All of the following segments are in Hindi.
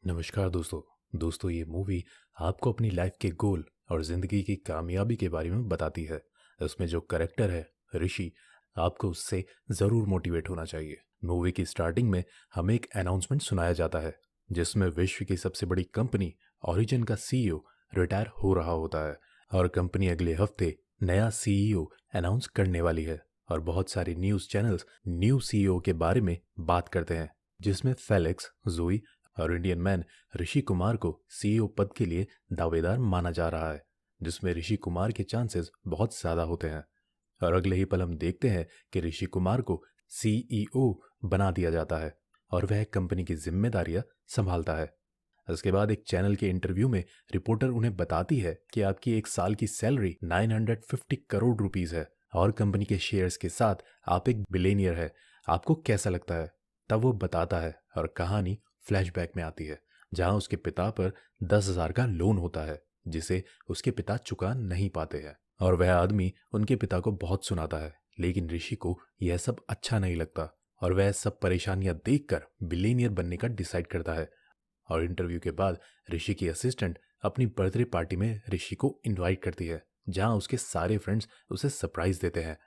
नमस्कार दोस्तों ये मूवी आपको अपनी लाइफ के गोल और ज़िंदगी की कामयाबी के बारे में बताती है। इसमें जो करेक्टर है ऋषि, आपको उससे ज़रूर मोटिवेट होना चाहिए। मूवी की स्टार्टिंग में हमें एक अनाउंसमेंट सुनाया जाता है जिसमें विश्व की सबसे बड़ी कंपनी ओरिजिन का सीईओ रिटायर हो रहा होता है और कंपनी अगले हफ्ते नया सीईओ अनाउंस करने वाली है। और बहुत सारे न्यूज़ चैनल्स न्यू सीईओ के बारे में बात करते हैं, जिसमें फेलिक्स, जोई और इंडियन मैन ऋषि कुमार को सीईओ पद के लिए दावेदार माना जा रहा है, जिसमें ऋषि कुमार के चांसेस बहुत ज़्यादा होते हैं। और अगले ही पल हम देखते हैं कि ऋषि कुमार को सीईओ बना दिया जाता है और वह कंपनी की जिम्मेदारियां संभालता है। इसके बाद एक चैनल के इंटरव्यू में रिपोर्टर उन्हें बताती है कि आपकी एक साल की सैलरी 950 करोड़ रुपीस है और कंपनी के शेयर्स के साथ आप एक बिलेनियर है। आपको कैसा लगता है? तब वो बताता है और कहानी फ्लैशबैक में आती है, जहां उसके पिता पर 10,000 का लोन होता है जिसे उसके पिता चुका नहीं पाते हैं। और वह आदमी उनके पिता को बहुत सुनाता है, लेकिन ऋषि को यह सब अच्छा नहीं लगता और वह सब परेशानियां देखकर बिलेनियर बनने का डिसाइड करता है। और इंटरव्यू के बाद ऋषि की असिस्टेंट अपनी बर्थडे पार्टी में ऋषि को इनवाइट करती है, जहां उसके सारे फ्रेंड्स उसे सरप्राइज देते हैं।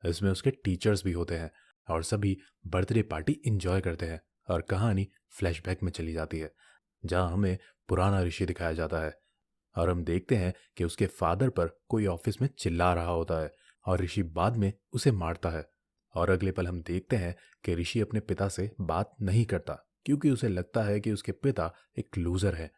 इसमें उसके टीचर्स भी होते हैं और सभी बर्थडे पार्टी इंजॉय करते हैं। और कहानी फ्लैशबैक में चली जाती है, जहां हमें पुराना ऋषि दिखाया जाता है और हम देखते हैं कि उसके फादर पर कोई ऑफिस में चिल्ला रहा होता है और ऋषि बाद में उसे मारता है। और अगले पल हम देखते हैं कि ऋषि अपने पिता से बात नहीं करता क्योंकि उसे लगता है कि उसके पिता एक लूजर है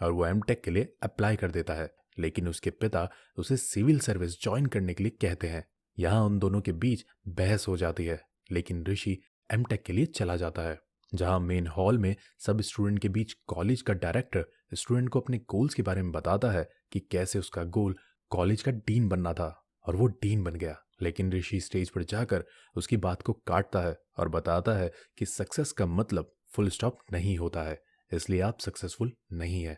और वो एमटेक के लिए अप्लाई कर देता है, लेकिन उसके पिता उसे सिविल सर्विस ज्वाइन करने के लिए कहते हैं। यहाँ उन दोनों के बीच बहस हो जाती है, लेकिन ऋषि एमटेक के लिए चला जाता है, जहाँ मेन हॉल में सब स्टूडेंट के बीच कॉलेज का डायरेक्टर स्टूडेंट को अपने गोल्स के बारे में बताता है कि कैसे उसका गोल कॉलेज का डीन बनना था और वो डीन बन गया। लेकिन ऋषि स्टेज पर जाकर उसकी बात को काटता है और बताता है कि सक्सेस का मतलब फुल स्टॉप नहीं होता है, इसलिए आप सक्सेसफुल नहीं है।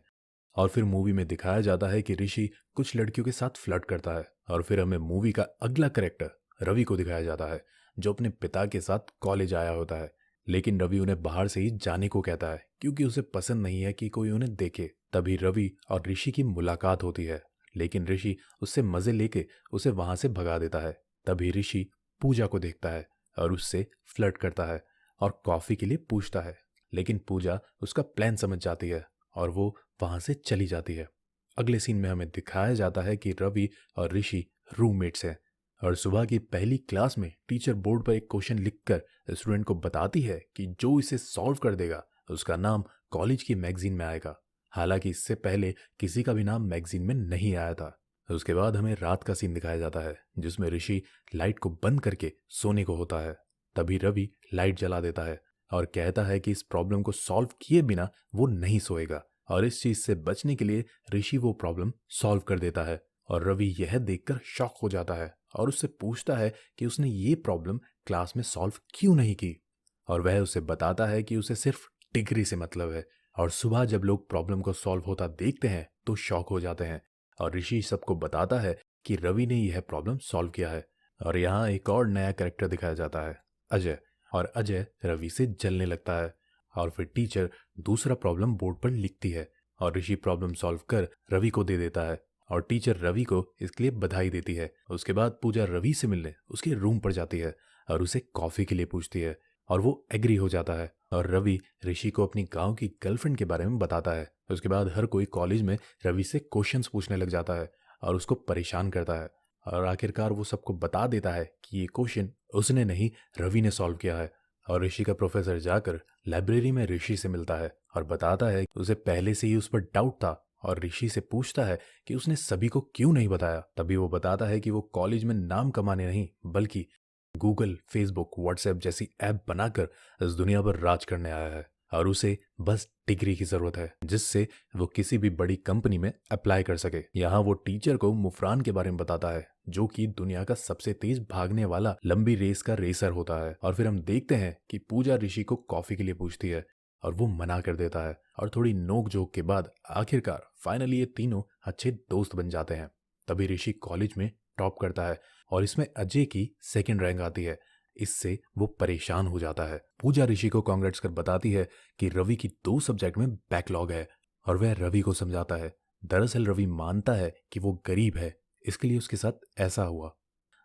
और फिर मूवी में दिखाया जाता है कि ऋषि कुछ लड़कियों के साथ फ्लर्ट करता है और फिर हमें मूवी का अगला कैरेक्टर रवि को दिखाया जाता है, जो अपने पिता के साथ कॉलेज आया होता है। लेकिन रवि उन्हें बाहर से ही जाने को कहता है क्योंकि उसे पसंद नहीं है कि कोई उन्हें देखे। तभी रवि और ऋषि की मुलाकात होती है, लेकिन ऋषि उससे मजे लेके उसे वहां से भगा देता है। तभी ऋषि पूजा को देखता है और उससे फ्लर्ट करता है और कॉफी के लिए पूछता है, लेकिन पूजा उसका प्लान समझ जाती है और वो वहां से चली जाती है। अगले सीन में हमें दिखाया जाता है कि रवि और ऋषि रूममेट्स हैं और सुबह की पहली क्लास में टीचर बोर्ड पर एक क्वेश्चन लिखकर स्टूडेंट को बताती है कि जो इसे सॉल्व कर देगा उसका नाम कॉलेज की मैगजीन में आएगा। हालांकि इससे पहले किसी का भी नाम मैगजीन में नहीं आया था। उसके बाद हमें रात का सीन दिखाया जाता है जिसमें ऋषि लाइट को बंद करके सोने को होता है। तभी रवि लाइट जला देता है और कहता है कि इस प्रॉब्लम को सॉल्व किए बिना वो नहीं सोएगा और इस चीज से बचने के लिए ऋषि वो प्रॉब्लम सॉल्व कर देता है। और रवि यह देखकर शॉक हो जाता है और उससे पूछता है कि उसने ये प्रॉब्लम क्लास में सॉल्व क्यों नहीं की। और वह उसे बताता है कि उसे सिर्फ डिग्री से मतलब है। और सुबह जब लोग प्रॉब्लम को सॉल्व होता देखते हैं तो शॉक हो जाते हैं और ऋषि सबको बताता है कि रवि ने यह प्रॉब्लम सॉल्व किया है। और यहाँ एक और नया कैरेक्टर दिखाया जाता है, अजय। और अजय रवि से जलने लगता है और फिर टीचर दूसरा प्रॉब्लम बोर्ड पर लिखती है और ऋषि प्रॉब्लम सॉल्व कर रवि को दे देता है और टीचर रवि को इसके लिए बधाई देती है। उसके बाद पूजा रवि से मिलने उसके रूम पर जाती है और उसे कॉफी के लिए पूछती है और वो एग्री हो जाता है। और रवि ऋषि को अपनी गांव की गर्लफ्रेंड के बारे में बताता है। उसके बाद हर कोई कॉलेज में रवि से क्वेश्चंस पूछने लग जाता है और उसको परेशान करता है और आखिरकार वो सबको बता देता है कि ये क्वेश्चन उसने नहीं रवि ने सॉल्व किया है। और ऋषि का प्रोफेसर जाकर लाइब्रेरी में ऋषि से मिलता है और बताता है कि उसे पहले से ही उस पर डाउट था और ऋषि से पूछता है कि उसने सभी को क्यों नहीं बताया। तभी वो बताता है कि वो कॉलेज में नाम कमाने नहीं बल्कि गूगल, फेसबुक, व्हाट्सएप जैसी ऐप बनाकर इस दुनिया पर राज करने आया है और उसे बस डिग्री की जरूरत है जिससे वो किसी भी बड़ी कंपनी में अप्लाई कर सके। यहाँ वो टीचर को मुफरान के बारे में बताता है, जो कि दुनिया का सबसे तेज भागने वाला लंबी रेस का रेसर होता है। और फिर हम देखते हैं कि पूजा ऋषि को कॉफी के लिए पूछती है और वो मना कर देता है और थोड़ी नोक झोंक के बाद आखिरकार फाइनली ये तीनों अच्छे दोस्त बन जाते हैं। तभी ऋषि कॉलेज में टॉप करता है और इसमें अजय की सेकंड रैंक आती है। इससे वो परेशान हो जाता है। पूजा ऋषि को कांग्रेट्स कर बताती है कि रवि की 2 सब्जेक्ट में बैकलॉग है और वह रवि को समझाता है। दरअसल रवि मानता है कि वो गरीब है, इसके लिए उसके साथ ऐसा हुआ।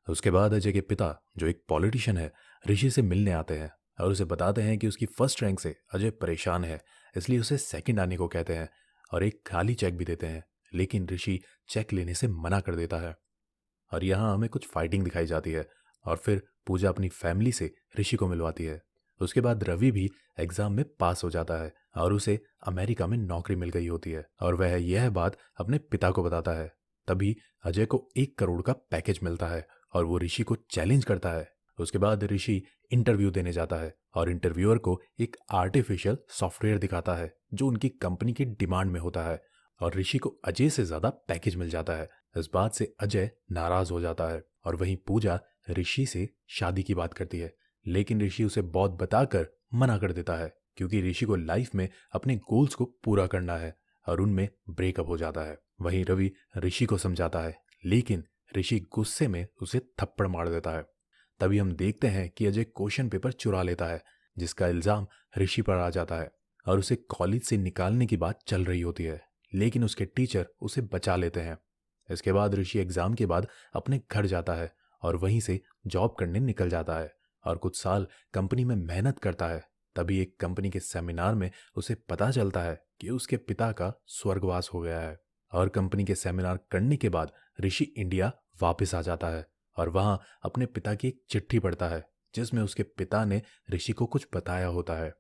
उसके बाद अजय के पिता, जो एक पॉलिटिशियन है, ऋषि से मिलने आते हैं और उसे बताते हैं कि उसकी फर्स्ट रैंक से अजय परेशान है, इसलिए उसे सेकंड आने को कहते हैं और एक खाली चेक भी देते हैं। लेकिन ऋषि चेक लेने से मना कर देता है और यहाँ हमें कुछ फाइटिंग दिखाई जाती है और फिर पूजा अपनी फैमिली से ऋषि को मिलवाती है। उसके बाद रवि भी एग्जाम में पास हो जाता है और उसे अमेरिका में नौकरी मिल गई होती है और वह यह बात अपने पिता को बताता है। तभी अजय को 1 करोड़ का पैकेज मिलता है और वो ऋषि को चैलेंज करता है। उसके बाद ऋषि इंटरव्यू देने जाता है और इंटरव्यूअर को एक आर्टिफिशियल सॉफ्टवेयर दिखाता है जो उनकी कंपनी की डिमांड में होता है और ऋषि को अजय से ज्यादा पैकेज मिल जाता है। इस बात से अजय नाराज हो जाता है और वहीं पूजा ऋषि से शादी की बात करती है, लेकिन ऋषि उसे बहुत बताकर मना कर देता है क्योंकि ऋषि को लाइफ में अपने गोल्स को पूरा करना है और उनमें ब्रेकअप हो जाता है। वहीं रवि ऋषि को समझाता है, लेकिन ऋषि गुस्से में उसे थप्पड़ मार देता है। तभी हम देखते हैं कि अजय क्वेश्चन पेपर चुरा लेता है, जिसका इल्जाम ऋषि पर आ जाता है और उसे कॉलेज से निकालने की बात चल रही होती है, लेकिन उसके टीचर उसे बचा लेते हैं। इसके बाद ऋषि एग्जाम के बाद अपने घर जाता है और वहीं से जॉब करने निकल जाता है और कुछ साल कंपनी में मेहनत करता है। तभी एक कंपनी के सेमिनार में उसे पता चलता है कि उसके पिता का स्वर्गवास हो गया है और कंपनी के सेमिनार करने के बाद ऋषि इंडिया वापस आ जाता है और वहां अपने पिता की एक चिट्ठी पढ़ता है जिसमें उसके पिता ने ऋषि को कुछ बताया होता है।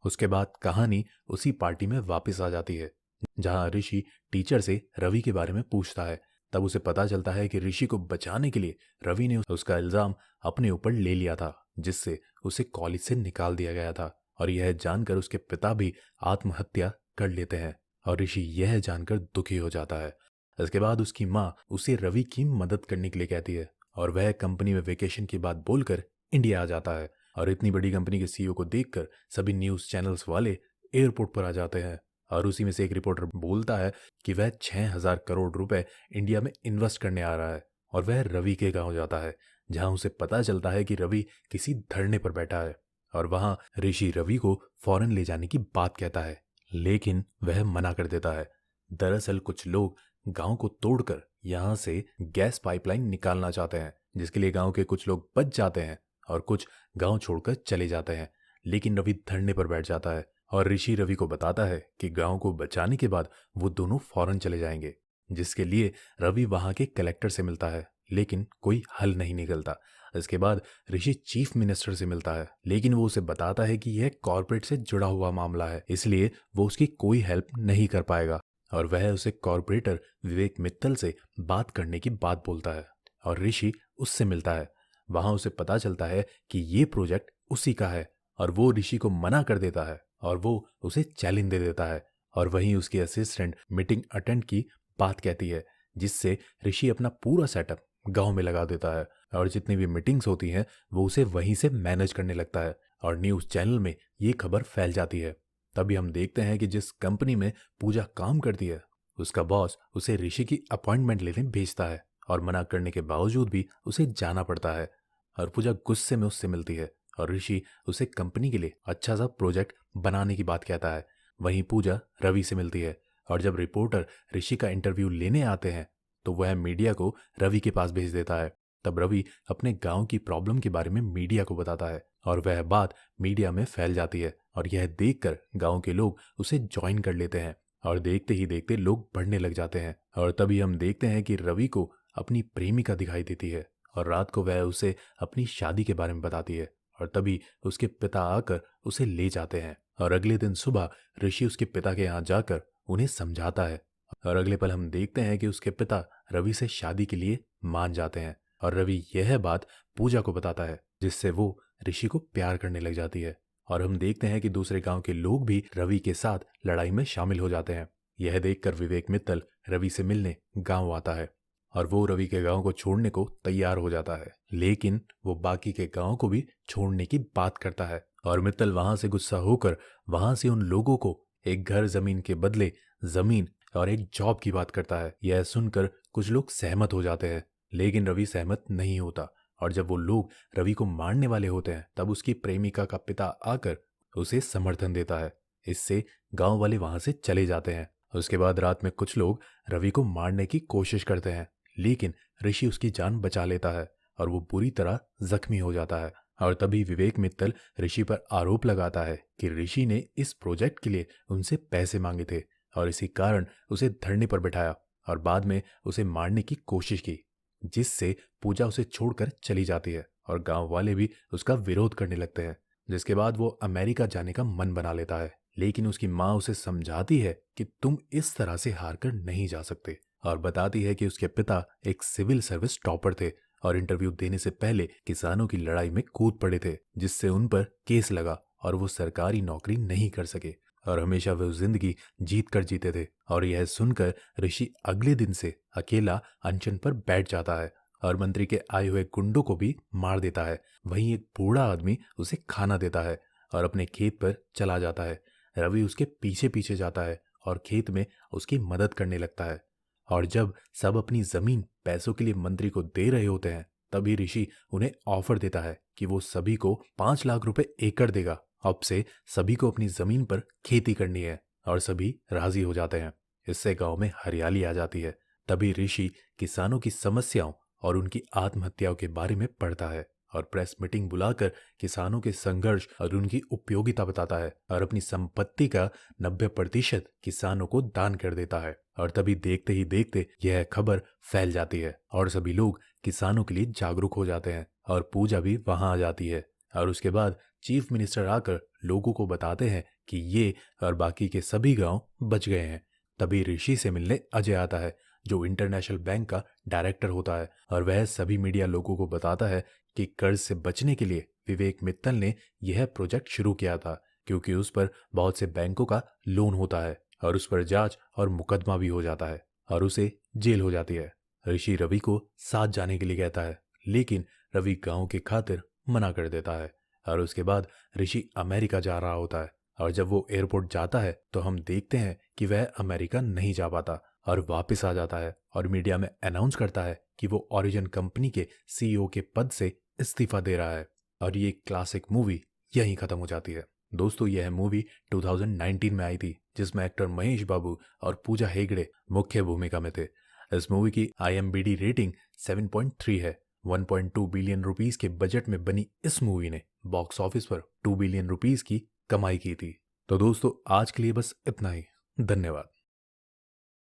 उसके बाद कहानी उसी पार्टी में वापस आ जाती है जहां ऋषि टीचर से रवि के बारे में पूछता है। तब उसे पता चलता है कि ऋषि को बचाने के लिए रवि ने उसका इल्जाम अपने ऊपर ले लिया था, जिससे उसे कॉलेज से निकाल दिया गया था और यह जानकर उसके पिता भी आत्महत्या कर लेते हैं और ऋषि यह जानकर दुखी हो जाता है। इसके बाद उसकी माँ उसे रवि की मदद करने के लिए कहती है और वह कंपनी में वेकेशन की बात बोलकर इंडिया आ जाता है और इतनी बड़ी कंपनी के सीईओ को देखकर सभी न्यूज़ चैनल्स वाले एयरपोर्ट पर आ जाते हैं और उसी में से एक रिपोर्टर बोलता है कि वह 6,000 करोड़ रुपए इंडिया में इन्वेस्ट करने आ रहा है और वह रवि के गांव जाता है जहां उसे पता चलता है कि रवि किसी धरने पर बैठा है और वहां ऋषि रवि को फॉरेन ले जाने की बात कहता है, लेकिन वह मना कर देता है। दरअसल कुछ लोग गांव को तोड़कर यहां से गैस पाइपलाइन निकालना चाहते हैं, जिसके लिए गांव के कुछ लोग बच जाते हैं और कुछ गांव छोड़कर चले जाते हैं। लेकिन रवि धरने पर बैठ जाता है और ऋषि रवि को बताता है कि गांव को बचाने के बाद वो दोनों फौरन चले जाएंगे, जिसके लिए रवि वहां के कलेक्टर से मिलता है, लेकिन कोई हल नहीं निकलता। इसके बाद ऋषि चीफ मिनिस्टर से मिलता है, लेकिन वो उसे बताता है कि यह कॉर्पोरेट से जुड़ा हुआ मामला है, इसलिए वो उसकी कोई हेल्प नहीं कर पाएगा और वह उसे कॉर्पोरेटर विवेक मित्तल से बात करने की बात बोलता है और ऋषि उससे मिलता है। वहां उसे पता चलता है कि ये प्रोजेक्ट उसी का है और वो ऋषि को मना कर देता है और वो उसे चैलेंज दे देता है और वहीं उसकी असिस्टेंट मीटिंग अटेंड की बात कहती है, जिससे ऋषि अपना पूरा सेटअप गांव में लगा देता है और जितनी भी मीटिंग्स होती हैं वो उसे वहीं से मैनेज करने लगता है और न्यूज़ चैनल में ये खबर फैल जाती है। तभी हम देखते हैं कि जिस कंपनी में पूजा काम करती है उसका बॉस उसे ऋषि की अपॉइंटमेंट लेने भेजता है और मना करने के बावजूद भी उसे जाना पड़ता है और पूजा गुस्से में उससे मिलती है और ऋषि उसे कंपनी के लिए अच्छा सा प्रोजेक्ट बनाने की बात कहता है। वहीं पूजा रवि से मिलती है और जब रिपोर्टर ऋषि का इंटरव्यू लेने आते हैं तो वह मीडिया को रवि के पास भेज देता है। तब रवि अपने गांव की प्रॉब्लम के बारे में मीडिया को बताता है और वह बात मीडिया में फैल जाती है और यह देखकर गांव के लोग उसे ज्वाइन कर लेते हैं और देखते ही देखते लोग बढ़ने लग जाते हैं। और तभी हम देखते हैं कि रवि को अपनी प्रेमिका दिखाई देती है और रात को वह उसे अपनी शादी के बारे में बताती है और तभी उसके पिता आकर उसे ले जाते हैं और अगले दिन सुबह ऋषि उसके पिता के यहाँ जाकर उन्हें समझाता है और अगले पल हम देखते हैं कि उसके पिता रवि से शादी के लिए मान जाते हैं और रवि यह बात पूजा को बताता है, जिससे वो ऋषि को प्यार करने लग जाती है और हम देखते हैं कि दूसरे गांव के लोग भी रवि के साथ लड़ाई में शामिल हो जाते हैं। यह देखकर विवेक मित्तल रवि से मिलने गांव आता है और वो रवि के गांव को छोड़ने को तैयार हो जाता है, लेकिन वो बाकी के गांव को भी छोड़ने की बात करता है और मित्तल वहां से गुस्सा होकर वहां से उन लोगों को एक घर जमीन के बदले जमीन और एक जॉब की बात करता है। यह सुनकर कुछ लोग सहमत हो जाते हैं, लेकिन रवि सहमत नहीं होता और जब वो लोग रवि को मारने वाले होते हैं तब उसकी प्रेमिका का पिता आकर उसे समर्थन देता है। इससे गांव वाले वहां से चले जाते हैं। उसके बाद रात में कुछ लोग रवि को मारने की कोशिश करते हैं, लेकिन ऋषि उसकी जान बचा लेता है और वो बुरी तरह जख्मी हो जाता है। और तभी विवेक मित्तल ऋषि पर आरोप लगाता है कि ऋषि ने इस प्रोजेक्ट के लिए उनसे पैसे मांगे थे और इसी कारण उसे धरने पर बिठाया और बाद में उसे मारने की कोशिश की, जिससे पूजा उसे छोड़कर चली जाती है और गांव वाले भी उसका विरोध करने लगते हैं। जिसके बाद वो अमेरिका जाने का मन बना लेता है, लेकिन उसकी माँ उसे समझाती है कि तुम इस तरह से हार कर नहीं जा सकते और बताती है कि उसके पिता एक सिविल सर्विस टॉपर थे और इंटरव्यू देने से पहले किसानों की लड़ाई में कूद पड़े थे, जिससे उन पर केस लगा और वो सरकारी नौकरी नहीं कर सके और हमेशा वो जिंदगी जीत कर जीते थे। और यह सुनकर ऋषि अगले दिन से अकेला अनशन पर बैठ जाता है और मंत्री के आए हुए गुंडों को भी मार देता है। वहीं एक बूढ़ा आदमी उसे खाना देता है और अपने खेत पर चला जाता है। रवि उसके पीछे पीछे जाता है और खेत में उसकी मदद करने लगता है। और जब सब अपनी जमीन पैसों के लिए मंत्री को दे रहे होते हैं तभी ऋषि उन्हें ऑफर देता है कि वो सभी को 5 लाख रुपए एकड़ देगा। अब से सभी को अपनी जमीन पर खेती करनी है और सभी राजी हो जाते हैं। इससे गांव में हरियाली आ जाती है। तभी ऋषि किसानों की समस्याओं और उनकी आत्महत्याओं के बारे में पढ़ता है और प्रेस मीटिंग बुलाकर किसानों के संघर्ष और उनकी उपयोगिता बताता है और अपनी संपत्ति का 90% किसानों को दान कर देता है। और तभी देखते ही देखते यह खबर फैल जाती है और सभी लोग किसानों के लिए जागरूक हो जाते हैं और पूजा भी वहां आ जाती है। और उसके बाद चीफ मिनिस्टर आकर लोगों को बताते हैं कि ये और बाकी के सभी गांव बच गए हैं। तभी ऋषि से मिलने अजय आता है, जो इंटरनेशनल बैंक का डायरेक्टर होता है, और वह सभी मीडिया लोगों को बताता है कि कर्ज से बचने के लिए विवेक मित्तल ने यह प्रोजेक्ट शुरू किया था, क्योंकि उस पर बहुत से बैंकों का लोन होता है और उस पर जांच और मुकदमा भी हो जाता है और उसे जेल हो जाती है। ऋषि रवि को साथ जाने के लिए कहता है, लेकिन रवि गांव की खातिर मना कर देता है और उसके बाद ऋषि अमेरिका जा रहा होता है। और जब वो एयरपोर्ट जाता है तो हम देखते हैं कि वह अमेरिका नहीं जा पाता और वापस आ जाता है और मीडिया में अनाउंस करता है कि वो ओरिजिन कंपनी के सीईओ के पद से इस्तीफा दे रहा है। और ये क्लासिक मूवी यहीं खत्म हो जाती है। दोस्तों, यह मूवी 2019 में आई थी, जिसमें एक्टर महेश बाबू और पूजा हेगड़े मुख्य भूमिका में थे। इस मूवी की IMDb रेटिंग 7.3 है। 1.2 बिलियन रुपीस के बजट में बनी इस मूवी ने बॉक्स ऑफिस पर 2 बिलियन रुपीस की कमाई की थी। तो दोस्तों, आज के लिए बस इतना ही। धन्यवाद।